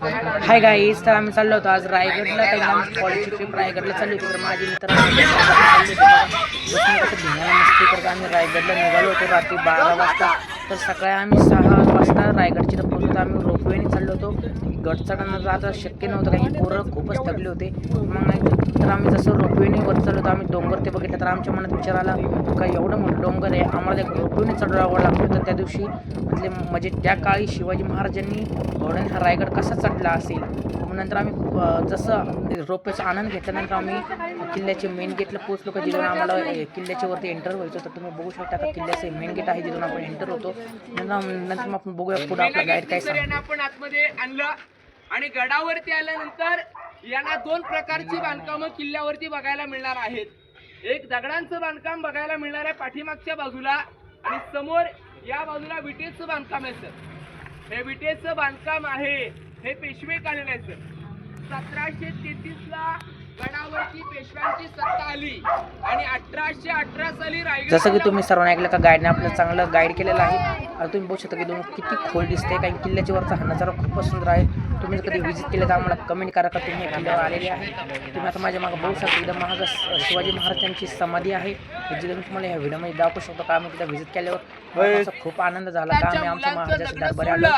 Hi guys, तर आम्ही चाललो होतो आज रायगडला. तर आमची कॉलेजची ट्रिप रायगडला चालली होती. तर माझे मित्र मस्ती करत आम्ही रायगडला निघालो होतो रात्री 12 वाजता. तर सकाळी आम्ही 6 वाजता रायगडची तर पोहोचलो. आम्ही रोपवेने चाललो होतो. गड चढणं जाता शक्य नव्हतं, काही पोरं खूपच थकले होते. मग तर आम्ही जसं रोपवेने वर चाललो होतो, आम्ही डोंगर ते बघितलं. तर आमच्या मनात विचार आला का एवढं मोठं डोंगर आहे, आम्हाला एक रोपवेने चढावं लागतं. तर त्या दिवशी म्हणजे त्या काळी शिवाजी महाराजांनी घोड्याने हा रायगड कसा चढला असेल. मग नंतर आम्ही जसं रोपवेचा आनंद घेतल्यानंतर आम्ही किल्ल्याचे मेन गेटला पोहोचलो. का जिथून आम्हाला किल्ल्याच्या वरती एंटर व्हायचं. तर तुम्ही बघू शकता का किल्ल्याचं मेन गेट आहे, जिथून आपण एंटर होतो. नंतर आपण बघूया पुढे आपला गाईड काय सांगतो. आपण आतमध्ये आणलं आणि गडावरती आल्यानंतर यांना दोन प्रकारची बांधकामं किल्ल्यावरती बघायला मिळणार आहेत. एक दगडांचं बांधकाम बघायला मिळणार आहे पाठीमागच्या बाजूला, आणि समोर या बाजूला विटेचं बांधकाम आहे सर. हे विटेचं बांधकाम आहे, हे पेशवे काढलेलं आहे सर. 1733 ला गडावरती पेशव्यांची सत्ता आली आणि 1818 साली रायगड. जसं की तुम्ही सर्वांनी ऐकलं का गाईडने आपलं चांगलं गाईड केलेलं आहे. आता तुम्ही बघू शकता की दोन किती खोल दिसते, काही किल्ल्याच्या वरचा हा नजारा खूपच सुंदर आहे. तुम्ही कधी व्हिजिट केलं तर आम्हाला कमेंट करा का तुम्ही किल्ल्यावर आलेले आहे. तुम्ही आता माझ्या मागे बघू शकता एकदम महाग शिवाजी महाराजांची समाधी आहे, जिथे मी तुम्हाला ह्या व्हिडिओमध्ये दाखवू शकतो. का आम्ही तिथे व्हिजिट केल्यावर खूप आनंद झाला का आम्ही आमच्या महाराजाच्या दरबारी आलो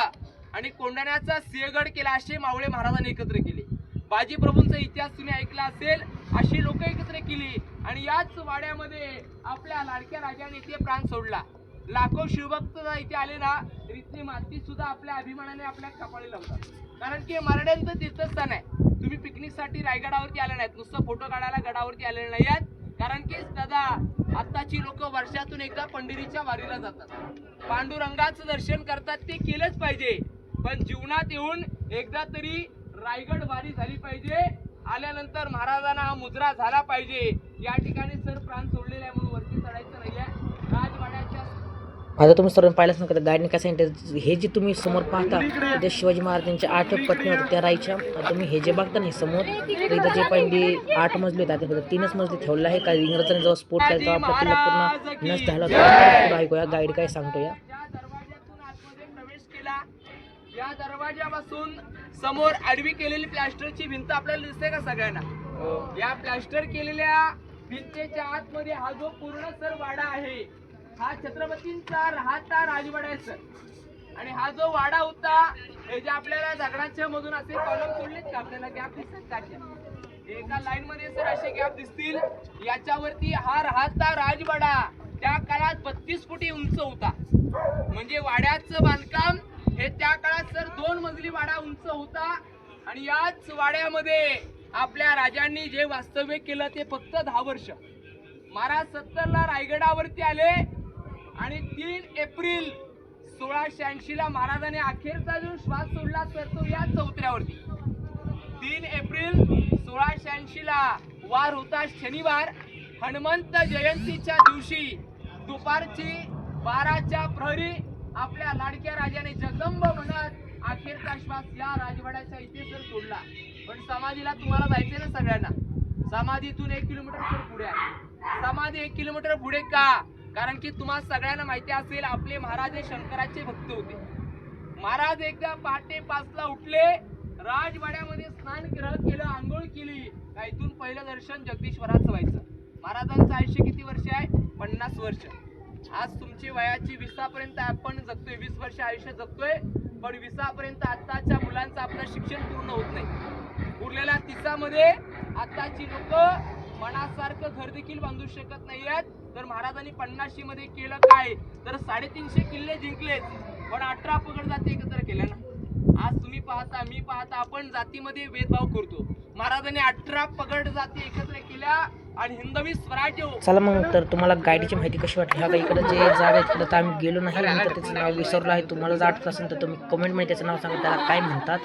आणि कोंढाण्याचा सिंहगड केला. असे मावळे महाराजांनी एकत्र केले. बाजी प्रभूंचा इतिहास तुम्ही ऐकला असेल, अशी लोक एकत्र केली आणि याच वाड्यामध्ये आपल्या लाडक्या राजाने इथे प्राण सोडला. लाखो शिवभक्त इथे आले ना, तर इथली माती सुद्धा आपल्या अभिमानाने आपल्या कपाळी लावतात. कारण की मराठ्यांचं तीर्थस्थान आहे. तुम्ही पिकनिक साठी रायगडावरती आले नाहीत, नुसतं फोटो काढायला गडावरती आलेले नाही आहेत. कारण की दादा आताची लोक वर्षातून एकदा पंढरीच्या वारीला जातात, पांडुरंगाचं दर्शन करतात. ते केलंच पाहिजे, पण जीवनात येऊन एकदा तरी रायगड वारी झाली पाहिजे. आल्यानंतर महाराजांना हा मुजरा झाला पाहिजे. या ठिकाणी सर प्राण सोडलेले आहे म्हणून वरती चढायचं नाहीये. राजवाड्याच्या आता तुम्ही सर्वांनी पाहिलंच नका गाईडने काय सांगितलं. हे जे तुम्ही समोर पाहता ते शिवाजी महाराजांच्या 8 पत्नी होत्या त्या राहायच्या. तुम्ही हे जे बघता नाही समोर, इथं जे पहिले 8 मजले होते, आता 3च मजले ठेवले आहे. काही इंग्रजांनी जेव्हा स्फोट केला तेव्हा आपला किल्ला पूर्ण नष्ट झाला होता. ऐकूया गाईड काय सांगतो. दरवाज्यातून आतमध्ये प्रवेश केला. या दरवाजापासून समोर आडवी केलेली प्लास्टरची भिंत आपल्याला दिसते का सगळ्यांना? या प्लास्टर केलेल्या भिंतीच्या आतमध्ये हा जो पूर्ण सर वाडा आहे, हा छत्रपतींचा राहता राजवाडा आहे सर. आणि हा जो वाडा होता, हे जे आपल्याला दगडांच्या मधून असे कॉलम सोडलेत का, आपल्याला गॅप दिसतात का? एका लाईन मध्ये सर असे गॅप दिसतील. याच्यावरती हा राहता राजवाडा त्या काळात 32 फुटी उंच होता. म्हणजे वाड्याचं बांधकाम हे त्या काळात सर 2 मजली वाडा उंच होता. आणि याच वाड्यामध्ये आपल्या राजांनी जे वास्तव्य केलं ते फक्त 10 वर्ष. महाराज 70 ला रायगडावरती आले आणि 3 एप्रिल 1686 ला महाराजांनी अखेरचा जो श्वास सोडला तर तो या चौथऱ्यावरती. 3 एप्रिल 1686 ला वार होता शनिवार. हनुमंत जयंतीच्या दिवशी दुपारची 12च्या प्रहरी आपल्या लाडक्या राजाने जगदंब म्हणत अखेरचा श्वास या राजवाड्याच्या इथे सर सोडला. पण समाधीला तुम्हाला जायचंय ना सगळ्यांना. समाधीतून 1 किलोमीटर सर पुढे आहे. समाधी 1 किलोमीटर पुढे का? कारण की तुम्हाला सगळ्यांना माहिती असेल, आपले महाराज हे शंकराचे भक्त होते. महाराज एकदा पहाटे 5 ला उठले, राजवाड्यामध्ये स्नान केलं, आंघोळ केली. इथून पहिलं दर्शन जगदीश्वराचं व्हायचं. महाराजांचं आयुष्य किती वर्ष आहे? 50 वर्ष. आज तुमची वयाची 20 पर्यंत आपण जगतोय, 20 वर्ष आयुष्य जगतोय. पण 20 पर्यंत आताच्या मुलांचं आपलं शिक्षण पूर्ण होत नाही. उरलेल्या 30 मध्ये आताची लोक मनासारखं घर देखील बांधू शकत नाहीयेत. तर महाराजांनी 50 मध्ये केलं काय, तर 350 किल्ले जिंकलेत, पण 18 पगड जाती एकत्र केल्या ना. आज तुम्ही पाहता, मी पाहता, आपण जातीमध्ये भेदभाव करतो. महाराजांनी 18 पगड जाती एकत्र केल्या आणि हिंदवी स्वराज्य. चला मग, तर तुम्हाला गाईडची माहिती कशी वाटली? हा का इकडे जे जागा आहे तिकडे तर आम्ही गेलो नाही, नंतर त्याचं नाव विसरलं आहे. तुम्हाला जर आठवत असेल तर तुम्ही कमेंटमध्ये त्याचं नाव सांगा, त्याला काय म्हणतात.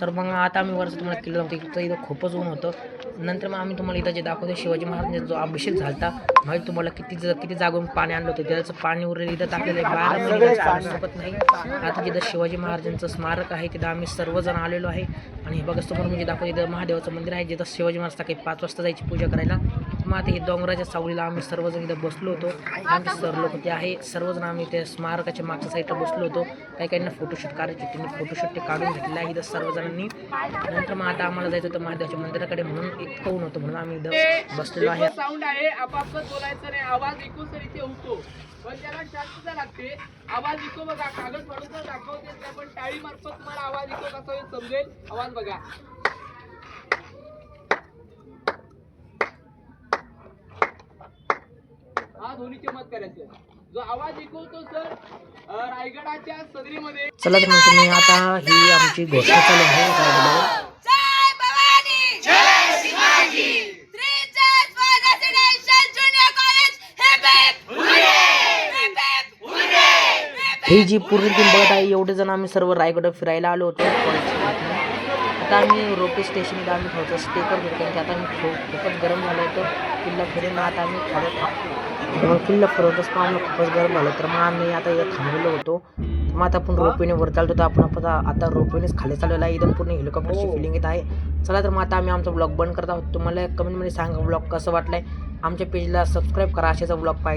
तर मग आता आम्ही वरचं तुम्हाला किल्ला होतं, इथं खूपच ऊन होतं. नंतर मग आम्ही तुम्हाला इथं जे दाखवतो शिवाजी महाराजांचा जो अभिषेक झाला, माहिती तुम्हाला किती जागून पाणी आणलं होतं. त्याचं पाणी उरलेलं इथं टाकलेलं आहे. 12 महिने सोबत नाही. आता जिथं शिवाजी महाराजांचं स्मारक आहे तिथं आम्ही सर्वजण आलेलो आहे. आणि हे बघा समोर म्हणजे दाखवतो, इथं महादेवाचं मंदिर आहे, जिथं शिवाजी महाराज सकाळी 5 वाजता जायची पूजा करायला. मग आता हे डोंगराच्या सावलीला आम्ही सर्वजण इथं बसलो होतो. आमचे सर लोक ते आहे सर्वजण आम्ही त्या स्मारकाच्या मागच्या साईडला बसलो होतो. काही काहींना फोटोशूट करायचे त्यांनी फोटोशूट ते काढून घेतलेलं आहे इथं सर्वजणांनी. नंतर मग आता आम्हाला जायचं होतं महादेवाच्या मंदिराकडे म्हणून इतकं ऊन होतं म्हणून आम्ही इथं बसलेलो आहे. साऊंड आहे आपापसात बोलायचं नाही, आवाज इको सर इथे होतो पण त्याला शांतता लागते. आवाज इको बघा, कागद फाडून जर दाखवते पण टाळी मार्फत तुम्हाला आवाज इको कसा होईल समजेल. आवाज बघा. हा ध्वनीचे मत करायचं. जो आवाज ऐकवतो सर रायगडाच्या सदरीमध्ये. चला तर मग तुम्ही आता ही आमची घोषणा चालू आहे रायगडावर. ही जी पूर्ण टीम बघत आहे एवढे जण आम्ही सर्व रायगड फिरायला आलो होतो. आता आम्ही रोपे स्टेशनला आम्ही थोडंसं स्टे करत होतो कारण की आता आम्ही खूपच गरम झालं होतं. किल्ला फिरून आता आम्ही थोडं मग किल्ला फिरवतच मग आम्हाला खूपच गरम झालं तर मग आम्ही आता इथं थांबलेलो होतो. मग आता आपण रोपवेने वर चालतो तर आपण आता रोपवेनेच खाली चाललेला आहे. इथं पूर्ण हेलिकॉप्टरची फिलिंग येत आहे. चला तर मग आता आम्ही आमचा ब्लॉग बंद करत आहोत. तुम्हाला कमेंटमध्ये सांगा ब्लॉग कसं वाटलं आहे. आमच्या पेजला सबस्क्राईब करा अशाचा ब्लॉग पाहिजे.